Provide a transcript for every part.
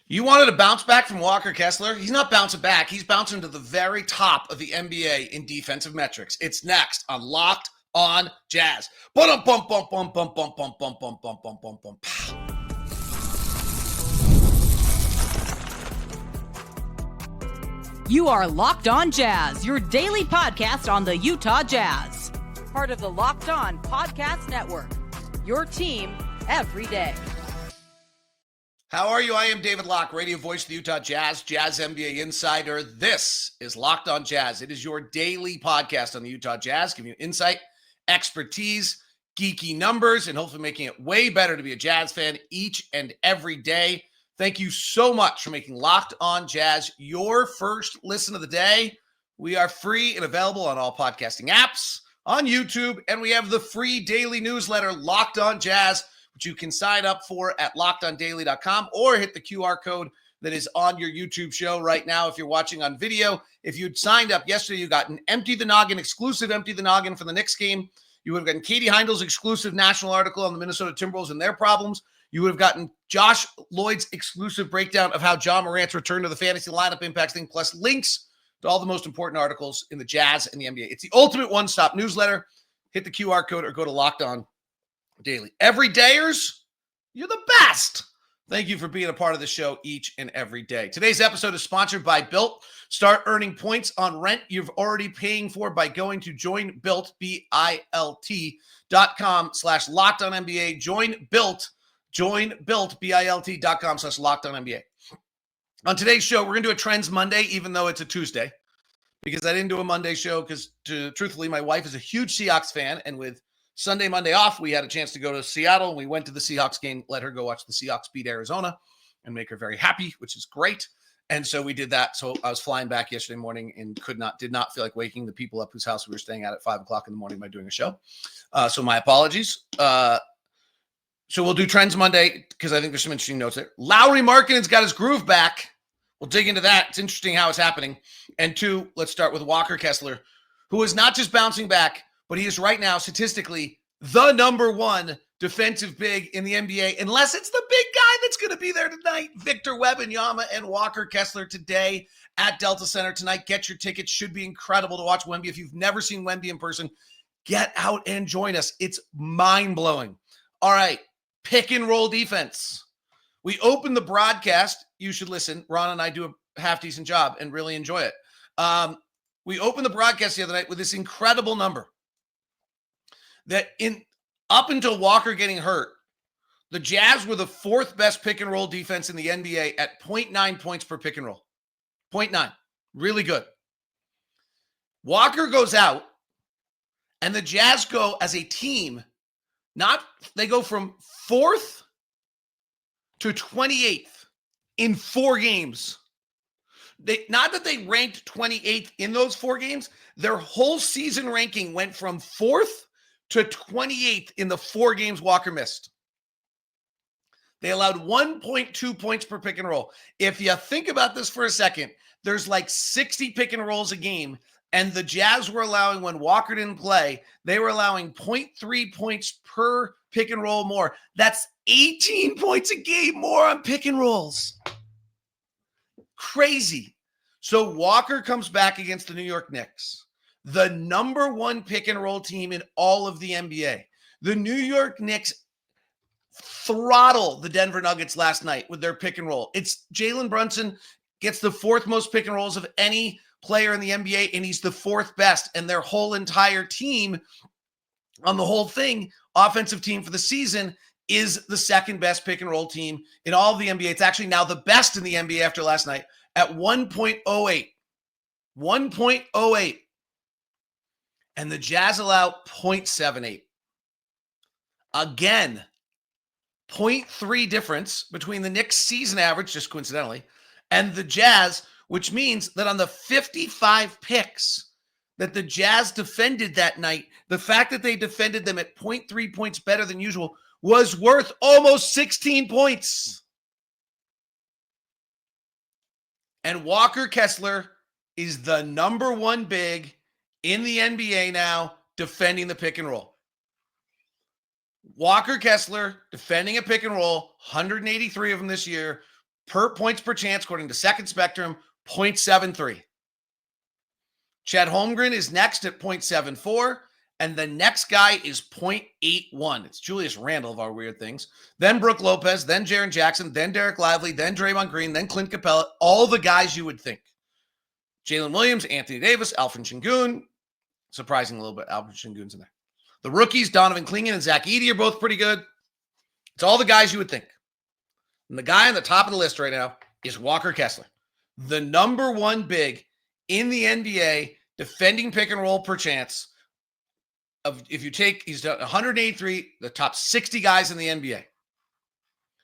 You wanted a bounce back from Walker Kessler? He's not bouncing back. He's bouncing to the very top of the NBA in defensive metrics. It's next on Locked on Jazz. Bum bum bum bum bum bum bum bum bum bum bum bum bum. You are Locked on Jazz, your daily podcast on the Utah Jazz. Part of the Locked on Podcast Network. Your team every day. How are you? I am David Locke, radio voice of the Utah Jazz, Jazz NBA insider. This is Locked on Jazz. It is your daily podcast on the Utah Jazz, giving you insight, expertise, geeky numbers, and hopefully making it way better to be a Jazz fan each and every day. Thank you so much for making Locked on Jazz your first listen of the day. We are free and available on all podcasting apps, on YouTube, and we have the free daily newsletter, Locked on Jazz, which you can sign up for at lockedondaily.com or hit the QR code that is on your YouTube show right now if you're watching on video. If you'd signed up yesterday, you got an Empty the Noggin, exclusive Empty the Noggin for the Knicks game. You would have gotten Katie Heindel's exclusive national article on the Minnesota Timberwolves and their problems. You would have gotten Josh Lloyd's exclusive breakdown of how John Morant's return to the fantasy lineup impacts things, plus links to all the most important articles in the Jazz and the NBA. It's the ultimate one-stop newsletter. Hit the QR code or go to Locked On Daily. Everydayers, you're the best. Thank you for being a part of the show each and every day. Today's episode is sponsored by Built. Start earning points on rent you're already paying for by going to joinbuilt, BILT.com/LockedOnNBA. Join Built, BILT.com/LockedOnNBA. On today's show, we're going to do a Trends Monday, even though it's a Tuesday, because I didn't do a Monday show because, truthfully, my wife is a huge Seahawks fan, and with Sunday, Monday off, we had a chance to go to Seattle, and we went to the Seahawks game, let her go watch the Seahawks beat Arizona and make her very happy, which is great. And so we did that. So I was flying back yesterday morning and did not feel like waking the people up whose house we were staying at 5 o'clock in the morning by doing a show. So my apologies. So we'll do Trends Monday because I think there's some interesting notes there. Lauri Markkanen's got his groove back. We'll dig into that. It's interesting how it's happening. And two, let's start with Walker Kessler, who is not just bouncing back, but he is right now statistically the number one defensive big in the NBA, unless it's the big guy that's going to be there tonight. Victor Wembanyama and Walker Kessler today at Delta Center tonight. Get your tickets. Should be incredible to watch Wemby. If you've never seen Wemby in person, get out and join us. It's mind-blowing. All right, pick and roll defense. We open the broadcast. You should listen. Ron and I do a half-decent job and really enjoy it. We opened the broadcast the other night with this incredible number. That up until Walker getting hurt, the Jazz were the fourth best pick and roll defense in the NBA at 0.9 points per pick and roll. 0.9. Really good. Walker goes out, and the Jazz go as a team, they go from 4th to 28th in 4 games. Not that they ranked 28th in those 4 games, their whole season ranking went from 4th to 28th in the 4 games Walker missed. They allowed 1.2 points per pick and roll. If you think about this for a second, there's like 60 pick and rolls a game, and the Jazz were allowing, when Walker didn't play, they were allowing 0.3 points per pick and roll more. That's 18 points a game more on pick and rolls. Crazy. So Walker comes back against the New York Knicks, the number one pick and roll team in all of the NBA. The New York Knicks throttle the Denver Nuggets last night with their pick and roll. It's Jalen Brunson gets the 4th most pick and rolls of any player in the NBA, and he's the 4th best. And their whole entire team on the whole thing, offensive team for the season, is the 2nd best pick and roll team in all of the NBA. It's actually now the best in the NBA after last night at 1.08. 1.08. And the Jazz allow 0.78. Again, 0.3 difference between the Knicks season average, just coincidentally, and the Jazz, which means that on the 55 picks that the Jazz defended that night, the fact that they defended them at 0.3 points better than usual was worth almost 16 points. And Walker Kessler is the number one big in the NBA now defending the pick and roll. Walker Kessler defending a pick and roll, 183 of them this year, points per chance, according to Second Spectrum, 0.73. Chet Holmgren is next at 0.74. And the next guy is 0.81. It's Julius Randle of our weird things. Then Brook Lopez, then Jaren Jackson, then Derek Lively, then Draymond Green, then Clint Capella. All the guys you would think. Jalen Williams, Anthony Davis, Alfred Şengün. Surprising a little bit, Alfred Şengün's in there. The rookies, Donovan Clingan and Zach Edey are both pretty good. It's all the guys you would think. And the guy on the top of the list right now is Walker Kessler. The number one big in the NBA defending pick and roll per chance. If you take, he's done 183, the top 60 guys in the NBA.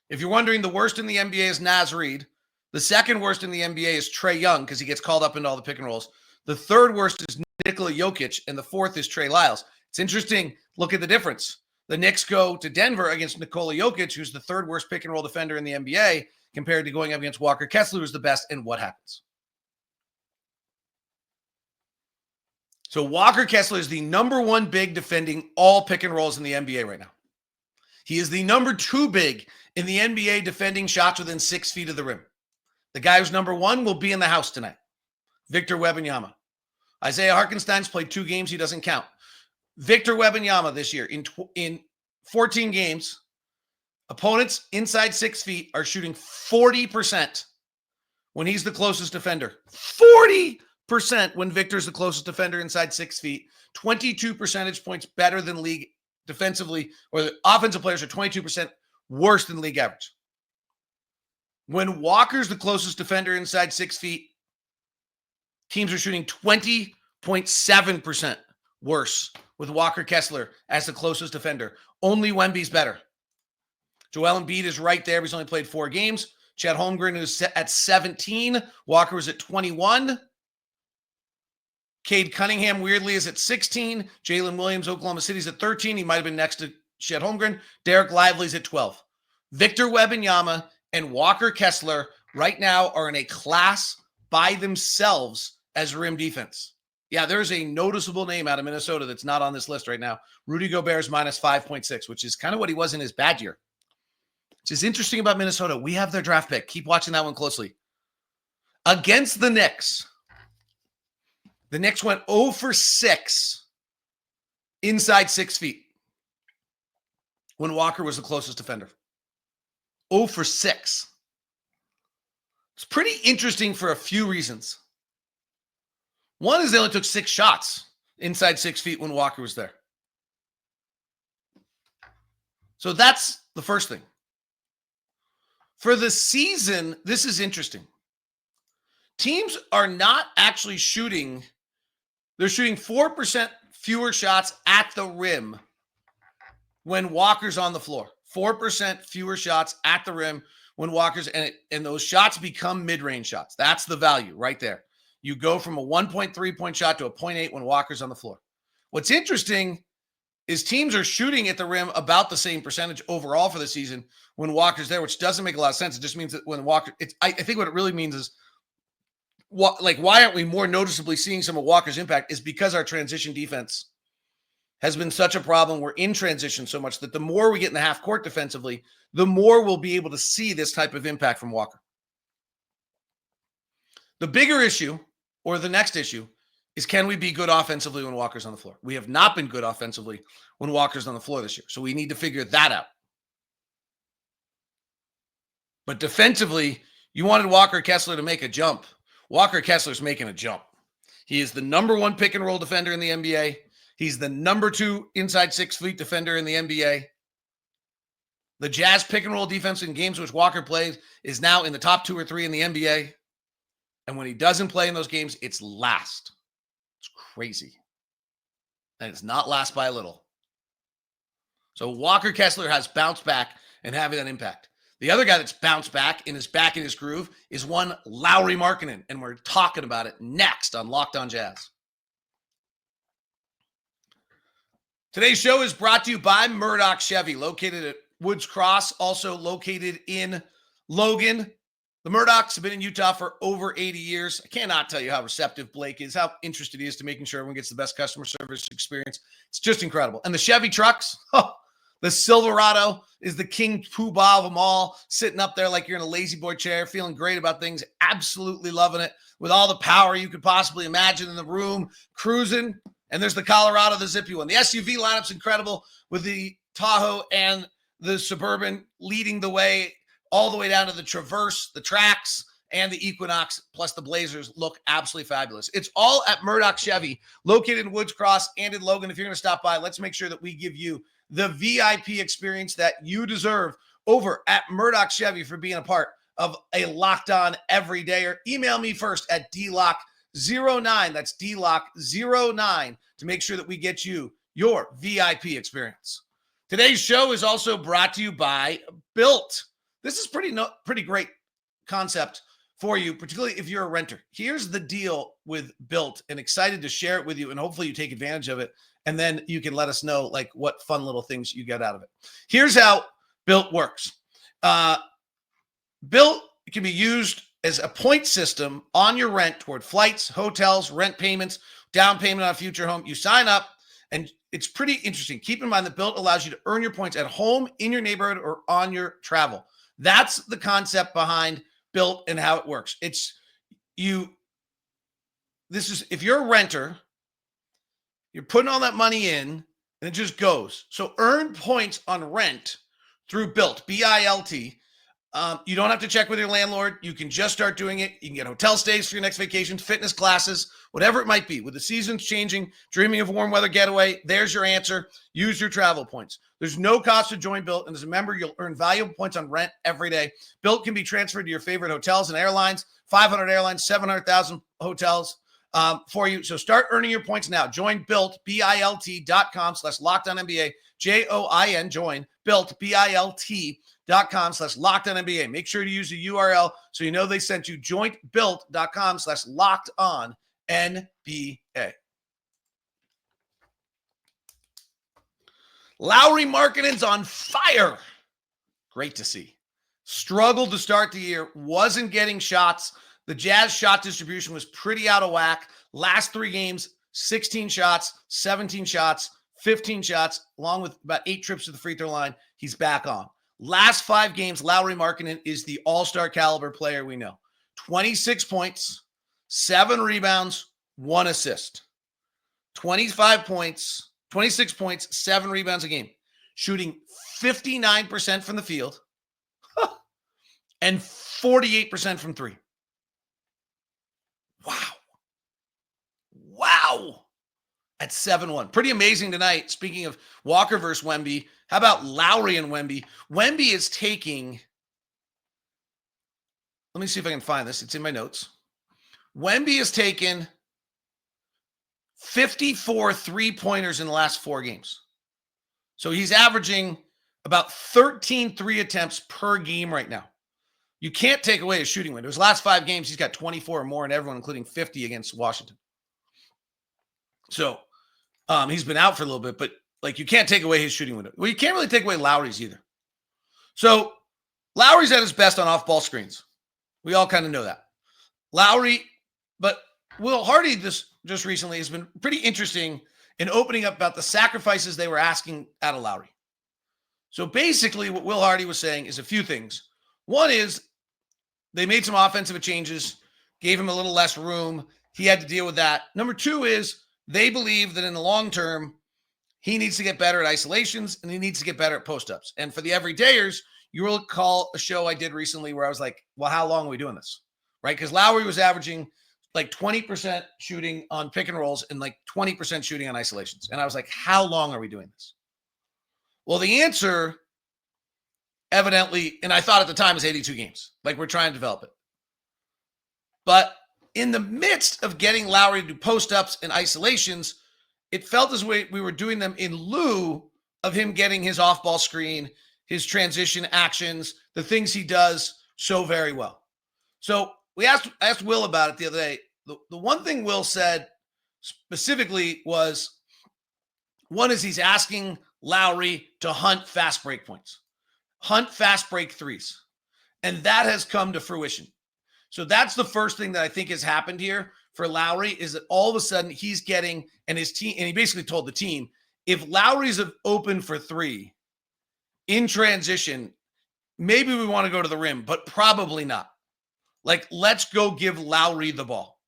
If you're wondering, the worst in the NBA is Naz Reid. The second worst in the NBA is Trae Young because he gets called up into all the pick and rolls. The third worst is Nikola Jokic, and the fourth is Trey Lyles. It's interesting. Look at the difference. The Knicks go to Denver against Nikola Jokic, who's the third worst pick and roll defender in the NBA, compared to going up against Walker Kessler, who's the best, and what happens? So Walker Kessler is the number one big defending all pick and rolls in the NBA right now. He is the number two big in the NBA defending shots within 6 feet of the rim. The guy who's number one will be in the house tonight. Victor Wembanyama. Isaiah Hartenstein's played 2 games. He doesn't count. Victor Wembanyama this year in 14 games, opponents inside 6 feet are shooting 40% when he's the closest defender. 40% when Victor's the closest defender inside 6 feet. 22 percentage points better than league defensively, or the offensive players are 22% worse than league average. When Walker's the closest defender inside 6 feet, teams are shooting 20.7% worse with Walker Kessler as the closest defender. Only Wemby's better. Joel Embiid is right there. He's only played 4 games. Chet Holmgren is at 17. Walker was at 21. Cade Cunningham, weirdly, is at 16. Jalen Williams, Oklahoma City's at 13. He might have been next to Chet Holmgren. Derek Lively's at 12. Victor Wembanyama and Walker Kessler right now are in a class by themselves as rim defense. Yeah, there's a noticeable name out of Minnesota that's not on this list right now. Rudy Gobert's minus 5.6, which is kind of what he was in his bad year. Which is interesting about Minnesota. We have their draft pick. Keep watching that one closely. Against the Knicks, the Knicks went 0 for 6 inside 6 feet when Walker was the closest defender. 0 for 6. It's pretty interesting for a few reasons. One is they only took 6 shots inside 6 feet when Walker was there. So that's the first thing. For the season, this is interesting. Teams are not actually shooting. They're shooting 4% fewer shots at the rim when Walker's on the floor. 4% fewer shots at the rim when Walker's, and those shots become mid-range shots. That's the value right there. You go from a 1.3 point shot to a 0.8 when Walker's on the floor. What's interesting is teams are shooting at the rim about the same percentage overall for the season when Walker's there, which doesn't make a lot of sense. It just means that when Walker, I think what it really means is, why aren't we more noticeably seeing some of Walker's impact is because our transition defense has been such a problem. We're in transition so much that the more we get in the half court defensively, the more we'll be able to see this type of impact from Walker. The bigger issue, or the next issue, is can we be good offensively when Walker's on the floor? We have not been good offensively when Walker's on the floor this year, so we need to figure that out. But defensively, you wanted Walker Kessler to make a jump. Walker Kessler's making a jump. He is the number one pick and roll defender in the NBA. He's the number 2 inside 6 feet defender in the NBA. The Jazz pick and roll defense in games which Walker plays is now in the top 2 or 3 in the NBA. And when he doesn't play in those games, it's last. It's crazy. And it's not last by a little. So Walker Kessler has bounced back and having that impact. The other guy that's bounced back and is back in his groove is one Lauri Markkanen. And we're talking about it next on Locked On Jazz. Today's show is brought to you by Murdoch Chevy, located at Woods Cross, also located in Logan. The Murdochs have been in Utah for over 80 years. I cannot tell you how receptive Blake is, how interested he is to making sure everyone gets the best customer service experience. It's just incredible. And the Chevy trucks, The Silverado is the king poobah of them all, sitting up there like you're in a lazy boy chair, feeling great about things, absolutely loving it, with all the power you could possibly imagine in the room, cruising. And there's the Colorado, the zippy one. The SUV lineup's incredible, with the Tahoe and the Suburban leading the way all the way down to the Traverse, the Trax, and the Equinox, plus the Blazers look absolutely fabulous. It's all at Murdoch Chevy, located in Woods Cross and in Logan. If you're going to stop by, let's make sure that we give you the VIP experience that you deserve over at Murdoch Chevy for being a part of a Locked On Everydayer. Email me first at DLock09. That's DLock09 to make sure that we get you your VIP experience. Today's show is also brought to you by Built. This is pretty great concept for you, particularly if you're a renter. Here's the deal with Built, and excited to share it with you, and hopefully you take advantage of it, and then you can let us know like what fun little things you get out of it. Here's how Built works. Built can be used as a point system on your rent toward flights, hotels, rent payments, down payment on a future home. You sign up, and it's pretty interesting. Keep in mind that Built allows you to earn your points at home, in your neighborhood, or on your travel. That's the concept behind Built and how it works. If you're a renter, you're putting all that money in and it just goes. So earn points on rent through Built, B-I-L-T. You don't have to check with your landlord. You can just start doing it. You can get hotel stays for your next vacation, fitness classes, whatever it might be. With the seasons changing, dreaming of a warm weather getaway, there's your answer. Use your travel points. There's no cost to join Built, and as a member, you'll earn valuable points on rent every day. Built can be transferred to your favorite hotels and airlines, 500 airlines, 700,000 hotels for you. So start earning your points now. Join Built, BILT.com/LockedOnNBA, JOIN, join Built, BILT.com/LockedOnNBA. Make sure to use the URL so you know they sent you. JoinBuilt.com/LockedOnNBA. Lauri Markkanen's on fire. Great to see. Struggled to start the year, wasn't getting shots. The Jazz shot distribution was pretty out of whack. Last 3 games, 16 shots, 17 shots, 15 shots, along with about 8 trips to the free throw line. He's back on. Last 5 games, Lauri Markkanen is the all-star caliber player we know. 26 points, 7 rebounds, 1 assist. 25 points, 26 points, 7 rebounds a game. Shooting 59% from the field and 48% from 3. Wow. At 7-1. Pretty amazing tonight. Speaking of Walker versus Wemby, how about Lauri and Wemby? Wemby is taking, let me see if I can find this. It's in my notes. Wemby has taken 54 3-pointers in the last 4 games. So he's averaging about 13 3 attempts per game right now. You can't take away his shooting window. His last 5 games, he's got 24 or more in everyone, including 50 against Washington. So he's been out for a little bit, but like you can't take away his shooting window. Well, you can't really take away Lauri's either. So Lauri's at his best on off-ball screens. We all kind of know that. Lauri, but Will Hardy just recently has been pretty interesting in opening up about the sacrifices they were asking out of Lauri. So basically what Will Hardy was saying is a few things. One is they made some offensive changes, gave him a little less room. He had to deal with that. Number 2 is they believe that in the long term, he needs to get better at isolations and he needs to get better at post-ups. And for the everydayers, you will recall a show I did recently where I was like, well, how long are we doing this? Right? Because Lauri was averaging like 20% shooting on pick and rolls and like 20% shooting on isolations. And I was like, how long are we doing this? Well, the answer evidently, and I thought at the time, was 82 games. Like we're trying to develop it. But in the midst of getting Lauri to do post-ups and isolations, it felt as we were doing them in lieu of him getting his off-ball screen, his transition actions, the things he does so very well. So I asked Will about it the other day. The one thing Will said specifically was, one is he's asking Lauri to hunt fast break points, hunt fast break threes. And that has come to fruition. So that's the first thing that I think has happened here for Lauri, is that all of a sudden he's getting, and his team, and he basically told the team, if Lauri's open for 3, in transition, maybe we want to go to the rim, but probably not. Like, let's go give Lauri the ball.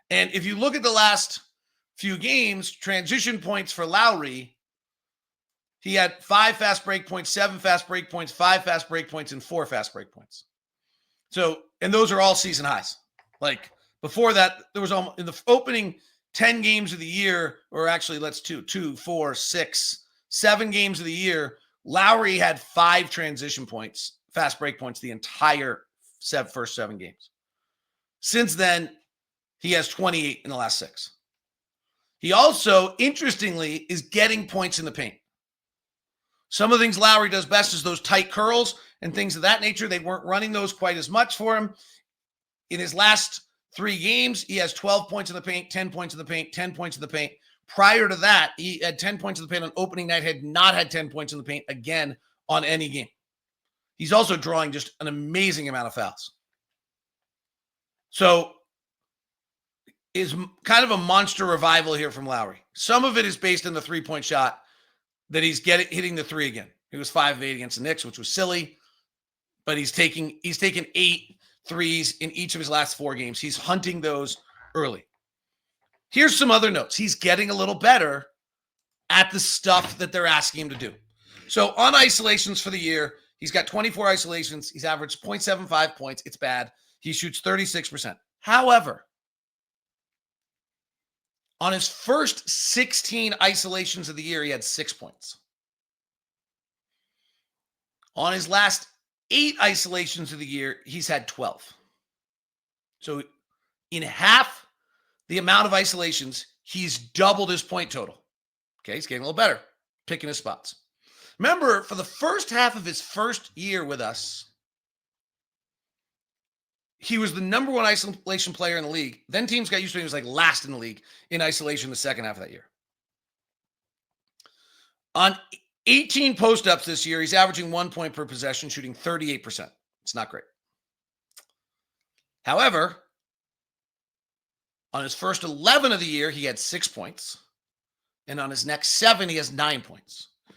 And if you look at the last few games, transition points for Lauri, he had 5 fast break points, 7 fast break points, 5 fast break points, and 4 fast break points. So, and those are all season highs. Like, before that, there was almost in the opening 10 games of the year, or actually, let's 2, 4, 6, 7 games of the year, Lauri had 5 transition points, fast break points, the entire first 7 games. Since then, he has 28 in the last 6. He also, interestingly, is getting points in the paint. Some of the things Lauri does best is those tight curls and things of that nature. They weren't running those quite as much for him. In his last 3 games, he has 12 points in the paint, 10 points in the paint, 10 points in the paint. Prior to that, he had 10 points in the paint on opening night, had not had 10 points in the paint again on any game. He's also drawing just an amazing amount of fouls. So, is kind of a monster revival here from Lauri. Some of it is based on the 3-point shot that he's hitting the 3 again. He was 5 of 8 against the Knicks, which was silly, but he's taken 8 threes in each of his last 4 games. He's hunting those early. Here's some other notes. He's getting a little better at the stuff that they're asking him to do. So on isolations for the year, he's got 24 isolations. He's averaged 0.75 points. It's bad. He shoots 36%. However, on his first 16 isolations of the year, he had 6 points. On his last 8 isolations of the year, he's had 12. So in half the amount of isolations, he's doubled his point total. Okay, he's getting a little better, picking his spots. Remember, for the first half of his first year with us, he was the number 1 isolation player in the league. Then teams got used to him. He was like last in the league in isolation the second half of that year. On 18 post-ups this year, he's averaging 1 point per possession, shooting 38%. It's not great. However, on his first 11 of the year, he had 6 points. And on his next 7, he has 9 points. We're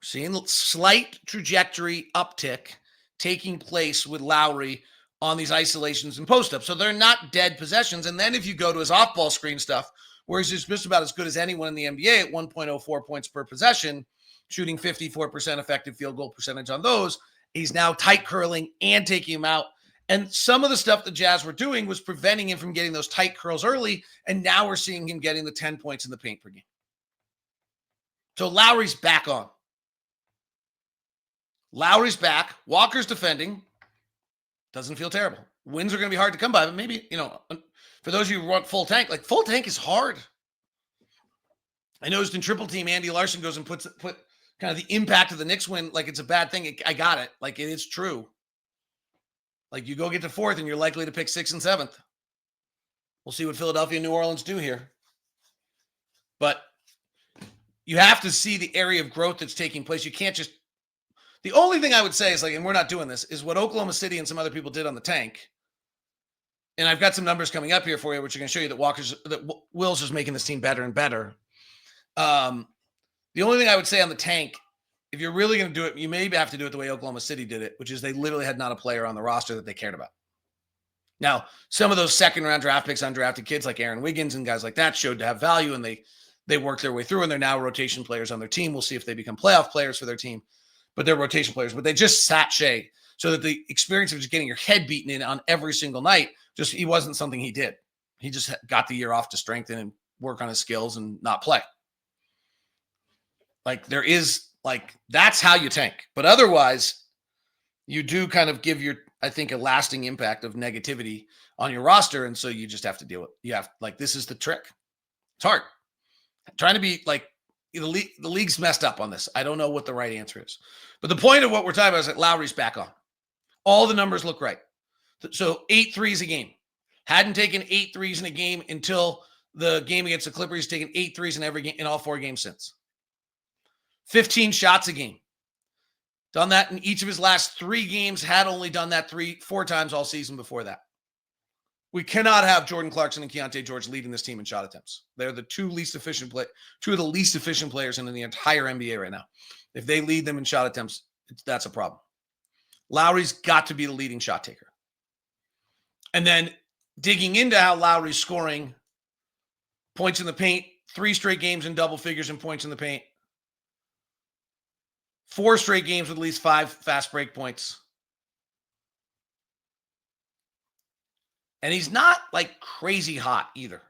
seeing slight trajectory uptick taking place with Lauri on these isolations and post-ups. So they're not dead possessions. And then if you go to his off-ball screen stuff, where he's just about as good as anyone in the NBA at 1.04 points per possession, shooting 54% effective field goal percentage on those, he's now tight curling and taking him out. And some of the stuff the Jazz were doing was preventing him from getting those tight curls early. And now we're seeing him getting the 10 points in the paint per game. So Lauri's back on. Lauri's back. Walker's defending. Doesn't feel terrible. Wins are going to be hard to come by, but maybe, for those of you who want full tank, like full tank is hard. I noticed in triple team, Andy Larson goes and put kind of the impact of the Knicks win like it's a bad thing. I got it. Like it is true. Like you go get to 4th and you're likely to pick 6th and 7th. We'll see what Philadelphia and New Orleans do here. But you have to see the area of growth that's taking place. You can't just, the only thing I would say is like, and we're not doing this, is what Oklahoma City and some other people did on the tank. And I've got some numbers coming up here for you, which are going to show you that Wills is making this team better and better. The only thing I would say on the tank, if you're really going to do it, you maybe have to do it the way Oklahoma City did it, which is they literally had not a player on the roster that they cared about. Now, some of those second-round draft picks, undrafted kids like Aaron Wiggins and guys like that showed to have value, and they worked their way through, and they're now rotation players on their team. We'll see if they become playoff players for their team, but they're rotation players. But they just sat Shea so that the experience of just getting your head beaten in on every single night, he wasn't something he did. He just got the year off to strengthen and work on his skills and not play. Like there is that's how you tank. But otherwise, you do kind of give I think a lasting impact of negativity on your roster. And so you just have to deal with it. This is the trick. It's hard. Trying to be the league's messed up on this. I don't know what the right answer is. But the point of what we're talking about is that Lauri's back on. All the numbers look right. So 8 threes a game. Hadn't taken 8 threes in a game until the game against the Clippers. He's taken 8 threes in every game in all 4 games since. 15 shots a game. Done that in each of his last 3 games. Had only done that 4 times all season before that. We cannot have Jordan Clarkson and Keontae George leading this team in shot attempts. They're the two of the least efficient players in the entire NBA right now. If they lead them in shot attempts, that's a problem. Lauri's got to be the leading shot taker. And then digging into how Lauri's scoring points in the paint, 3 straight games in double figures in points in the paint, 4 straight games with at least 5 fast break points. And he's not like crazy hot either.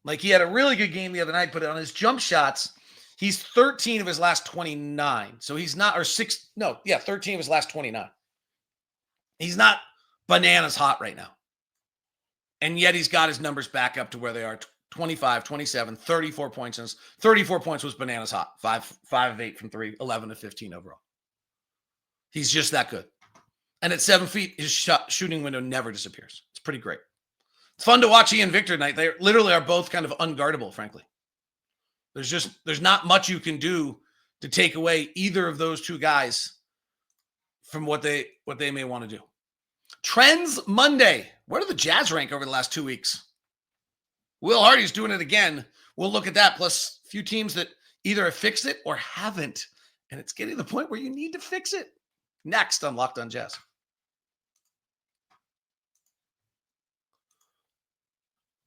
Like he had a really good game the other night, but on his jump shots, he's 13 of his last 29. So he's not, 13 of his last 29. He's not bananas hot right now. And yet he's got his numbers back up to where they are 25, 27, 34 points. 34 points was bananas hot. 5 of 8 from 3, 11 of 15 overall. He's just that good. And at 7 feet, his shooting window never disappears. It's pretty great. It's fun to watch he and Victor tonight. They literally are both kind of unguardable, frankly. There's not much you can do to take away either of those two guys from what they may want to do. Trends Monday. Where do the Jazz rank over the last 2 weeks? Will Hardy's doing it again. We'll look at that, plus a few teams that either have fixed it or haven't. And it's getting to the point where you need to fix it. Next on Locked On Jazz.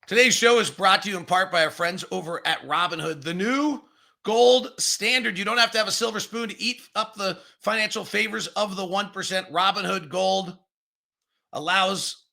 Today's show is brought to you in part by our friends over at Robinhood, the new gold standard. You don't have to have a silver spoon to eat up the financial favors of the 1%. Robinhood Gold allows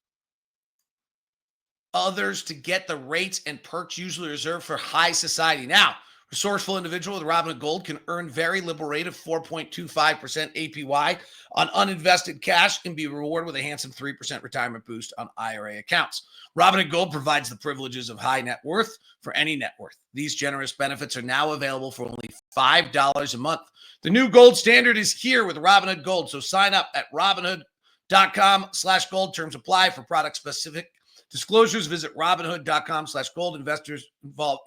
others to get the rates and perks usually reserved for high society. Now, resourceful individual with Robinhood Gold can earn very liberal rate of 4.25% APY on uninvested cash and be rewarded with a handsome 3% retirement boost on IRA accounts. Robinhood Gold provides the privileges of high net worth for any net worth. These generous benefits are now available for only $5 a month. The new gold standard is here with Robinhood Gold. So sign up at Robinhood.com/gold. Terms apply. For product specific disclosures, visit Robinhood.com/gold.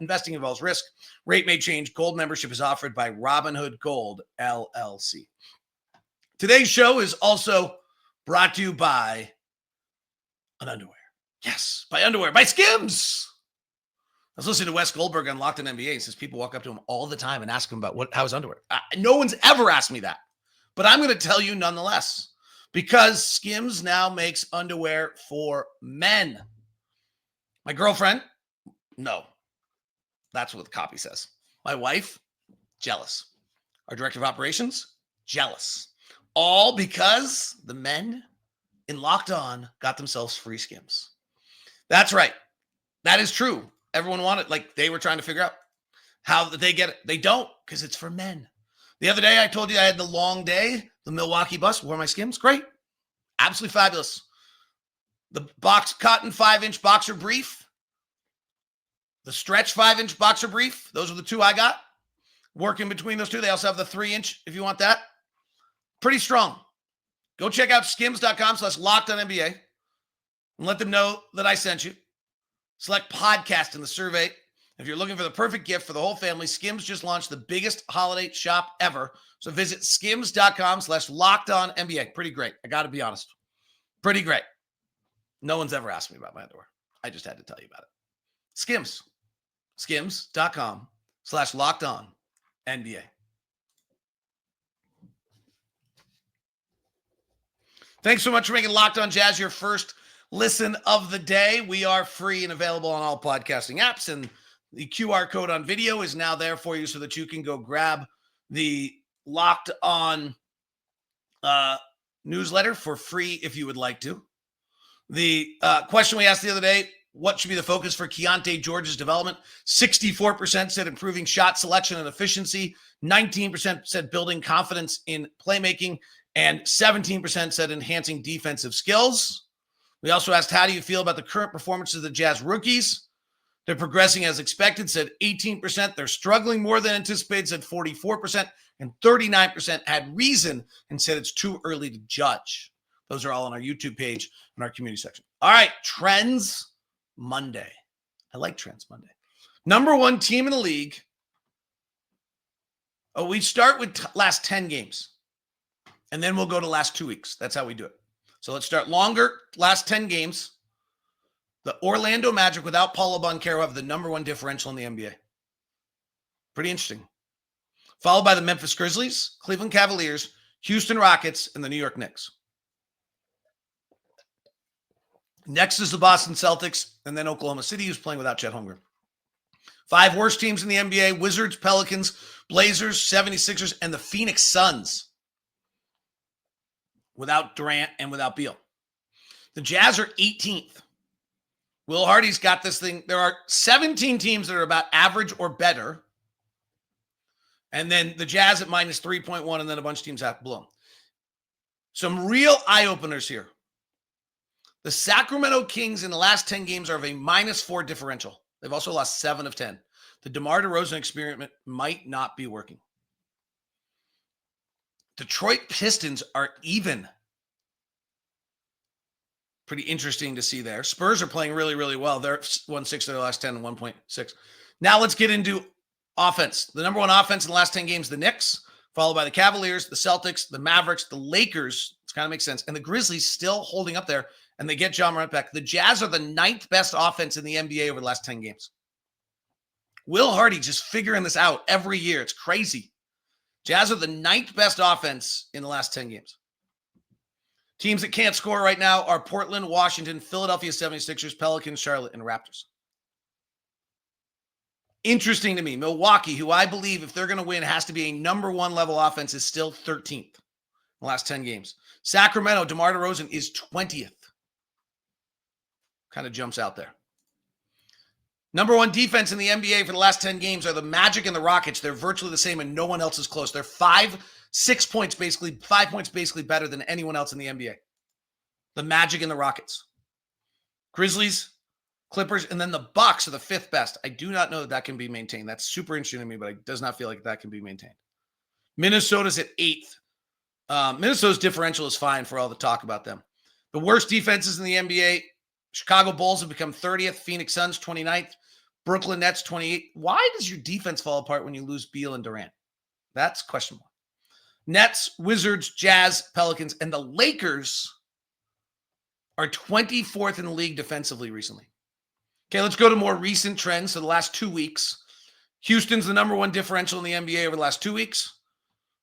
Investing involves risk. Rate may change. Gold membership is offered by Robinhood Gold, LLC. Today's show is also brought to you by an underwear. Yes, by underwear, by Skims. I was listening to Wes Goldberg on Locked On NBA. He says people walk up to him all the time and ask him about how his underwear. No one's ever asked me that, but I'm going to tell you nonetheless, because Skims now makes underwear for men. My girlfriend, no, that's what the copy says. My wife, jealous. Our director of operations, jealous. All because the men in Locked On got themselves free Skims. That's right. That is true. Everyone wanted, like they were trying to figure out how they get it. They don't, because it's for men. The other day I told you I had the long day, the Milwaukee bus, wore my Skims. Great. Absolutely fabulous. The box cotton 5-inch boxer brief, the stretch 5-inch boxer brief. Those are the two I got. Working between those two. They also have the 3-inch if you want that. Pretty strong. Go check out skims.com/LockedOnNBA and let them know that I sent you. Select podcast in the survey. If you're looking for the perfect gift for the whole family, Skims just launched the biggest holiday shop ever. So visit skims.com/LockedOnNBA. Pretty great. I got to be honest. Pretty great. No one's ever asked me about my underwear. I just had to tell you about it. Skims. Skims.com/LockedOnNBA. Thanks so much for making Locked On Jazz your first listen of the day. We are free and available on all podcasting apps, and the QR code on video is now there for you so that you can go grab the Locked On newsletter for free if you would like to. The question we asked the other day, what should be the focus for Keontae George's development? 64% said improving shot selection and efficiency. 19% said building confidence in playmaking. And 17% said enhancing defensive skills. We also asked, how do you feel about the current performances of the Jazz rookies? They're progressing as expected, said 18%. They're struggling more than anticipated, said 44%. And 39% had reason and said it's too early to judge. Those are all on our YouTube page in our community section. All right, Trends Monday. I like Trends Monday. Number one team in the league. Oh, we start with last 10 games. And then we'll go to last 2 weeks. That's how we do it. So let's start longer, last 10 games. The Orlando Magic without Paolo Banchero have the number one differential in the NBA. Pretty interesting. followed by the Memphis Grizzlies, Cleveland Cavaliers, Houston Rockets, and the New York Knicks. Next is the Boston Celtics, and then Oklahoma City, who's playing without Chet Holmgren. 5 worst teams in the NBA: Wizards, Pelicans, Blazers, 76ers, and the Phoenix Suns. Without Durant and without Beal. The Jazz are 18th. Will Hardy's got this thing. There are 17 teams that are about average or better. And then the Jazz at minus 3.1, and then a bunch of teams have below. Some real eye-openers here. The Sacramento Kings in the last 10 games are of a minus 4 differential. They've also lost 7 of 10. The DeMar DeRozan experiment might not be working. Detroit Pistons are even. Pretty interesting to see there. Spurs are playing really, really well. They're 1-6 of their last 10 and 1.6. Now let's get into offense. The number one offense in the last 10 games, the Knicks, followed by the Cavaliers, the Celtics, the Mavericks, the Lakers. It kind of makes sense. And the Grizzlies still holding up there, and they get Ja Morant back. The Jazz are the 9th best offense in the NBA over the last 10 games. Will Hardy just figuring this out every year. It's crazy. Jazz are the 9th best offense in the last 10 games. Teams that can't score right now are Portland, Washington, Philadelphia 76ers, Pelicans, Charlotte, and Raptors. Interesting to me, Milwaukee, who I believe if they're going to win has to be a number 1 level offense, is still 13th in the last 10 games. Sacramento, DeMar DeRozan is 20th. Kind of jumps out there. Number 1 defense in the NBA for the last 10 games are the Magic and the Rockets. They're virtually the same and no one else is close. They're 5 points basically better than anyone else in the NBA. The Magic and the Rockets. Grizzlies, Clippers, and then the Bucks are the 5th best. I do not know that can be maintained. That's super interesting to me, but it does not feel like that can be maintained. Minnesota's at 8th. Minnesota's differential is fine for all the talk about them. The worst defenses in the NBA, Chicago Bulls have become 30th, Phoenix Suns 29th, Brooklyn Nets 28th. Why does your defense fall apart when you lose Beal and Durant? That's questionable. Nets, Wizards, Jazz, Pelicans, and the Lakers are 24th in the league defensively recently. Okay, let's go to more recent trends. So the last 2 weeks, Houston's the number 1 differential in the NBA over the last 2 weeks,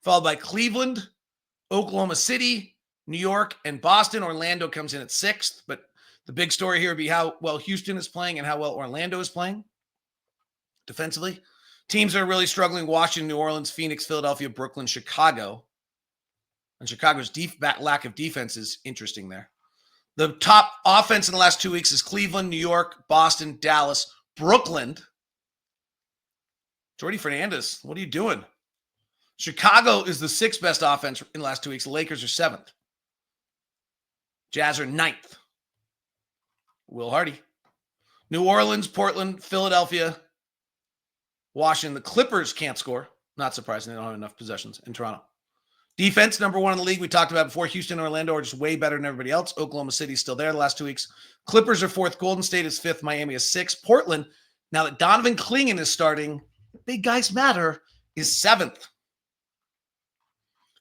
followed by Cleveland, Oklahoma City, New York, and Boston. Orlando comes in at 6th, but the big story here would be how well Houston is playing and how well Orlando is playing defensively. Teams that are really struggling: Washington, New Orleans, Phoenix, Philadelphia, Brooklyn, Chicago. And Chicago's lack of defense is interesting there. The top offense in the last 2 weeks is Cleveland, New York, Boston, Dallas, Brooklyn. Jordy Fernandez, what are you doing? Chicago is the 6th best offense in the last 2 weeks. The Lakers are 7th. Jazz are 9th. Will Hardy. New Orleans, Portland, Philadelphia, Washington. The Clippers can't score. Not surprising. They don't have enough possessions. In Toronto. Defense, number 1 in the league. We talked about before. Houston and Orlando are just way better than everybody else. Oklahoma City is still there the last 2 weeks. Clippers are 4th. Golden State is 5th. Miami is 6th. Portland, now that Donovan Clingan is starting, big guys matter, is 7th.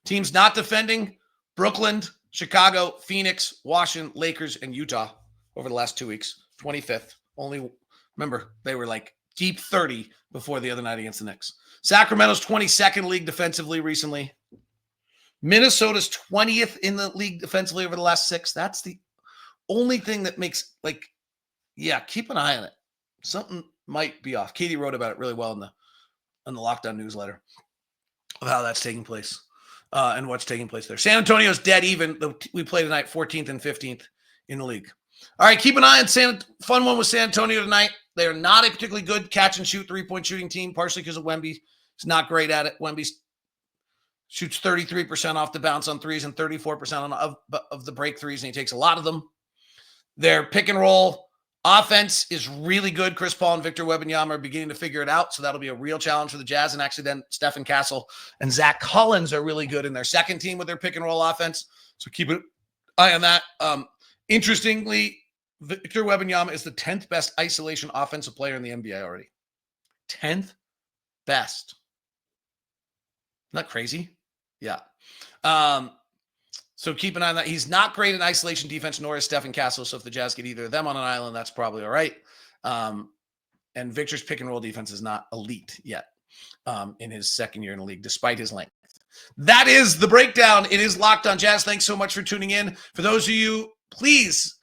Teams not defending: Brooklyn, Chicago, Phoenix, Washington, Lakers, and Utah over the last 2 weeks. 25th. Only, remember, they were like deep 30 before the other night against the Knicks. Sacramento's 22nd league defensively recently. Minnesota's 20th in the league defensively over the last 6. That's the only thing that makes, keep an eye on it. Something might be off. Katie wrote about it really well in the Lockdown newsletter of how that's taking place and what's taking place there. San Antonio's dead even. We play tonight 14th and 15th in the league. All right, keep an eye on fun one with San Antonio tonight. They are not a particularly good catch and shoot 3-point shooting team, partially because of Wemby. He's not great at it. Wemby shoots 33% off the bounce on threes and 34% of the break threes, and he takes a lot of them. Their pick and roll offense is really good. Chris Paul and Victor Wembanyama are beginning to figure it out, so that'll be a real challenge for the Jazz. And actually then Stephen Castle and Zach Collins are really good in their second team with their pick and roll offense, so keep an eye on that. Interestingly, Victor Wembanyama is the 10th best isolation offensive player in the NBA already. 10th best. Isn't that crazy? Yeah. So keep an eye on that. He's not great in isolation defense, nor is Stephen Castle. So if the Jazz get either of them on an island, that's probably all right. And Victor's pick and roll defense is not elite yet. in his second year in the league, despite his length. That is the breakdown. It is Locked On Jazz. Thanks so much for tuning in. For those of you, please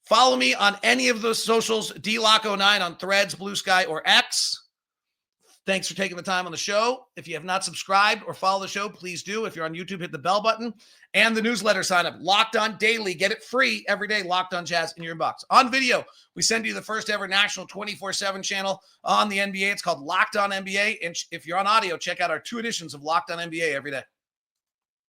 follow me on any of those socials, DLock09 on Threads, Blue Sky, or X. Thanks for taking the time on the show. If you have not subscribed or follow the show, please do. If you're on YouTube, hit the bell button and the newsletter sign up. Locked On Daily. Get it free every day. Locked On Jazz in your inbox. On video, we send you the first ever national 24/7 channel on the NBA. It's called Locked On NBA. And if you're on audio, check out our 2 editions of Locked On NBA every day.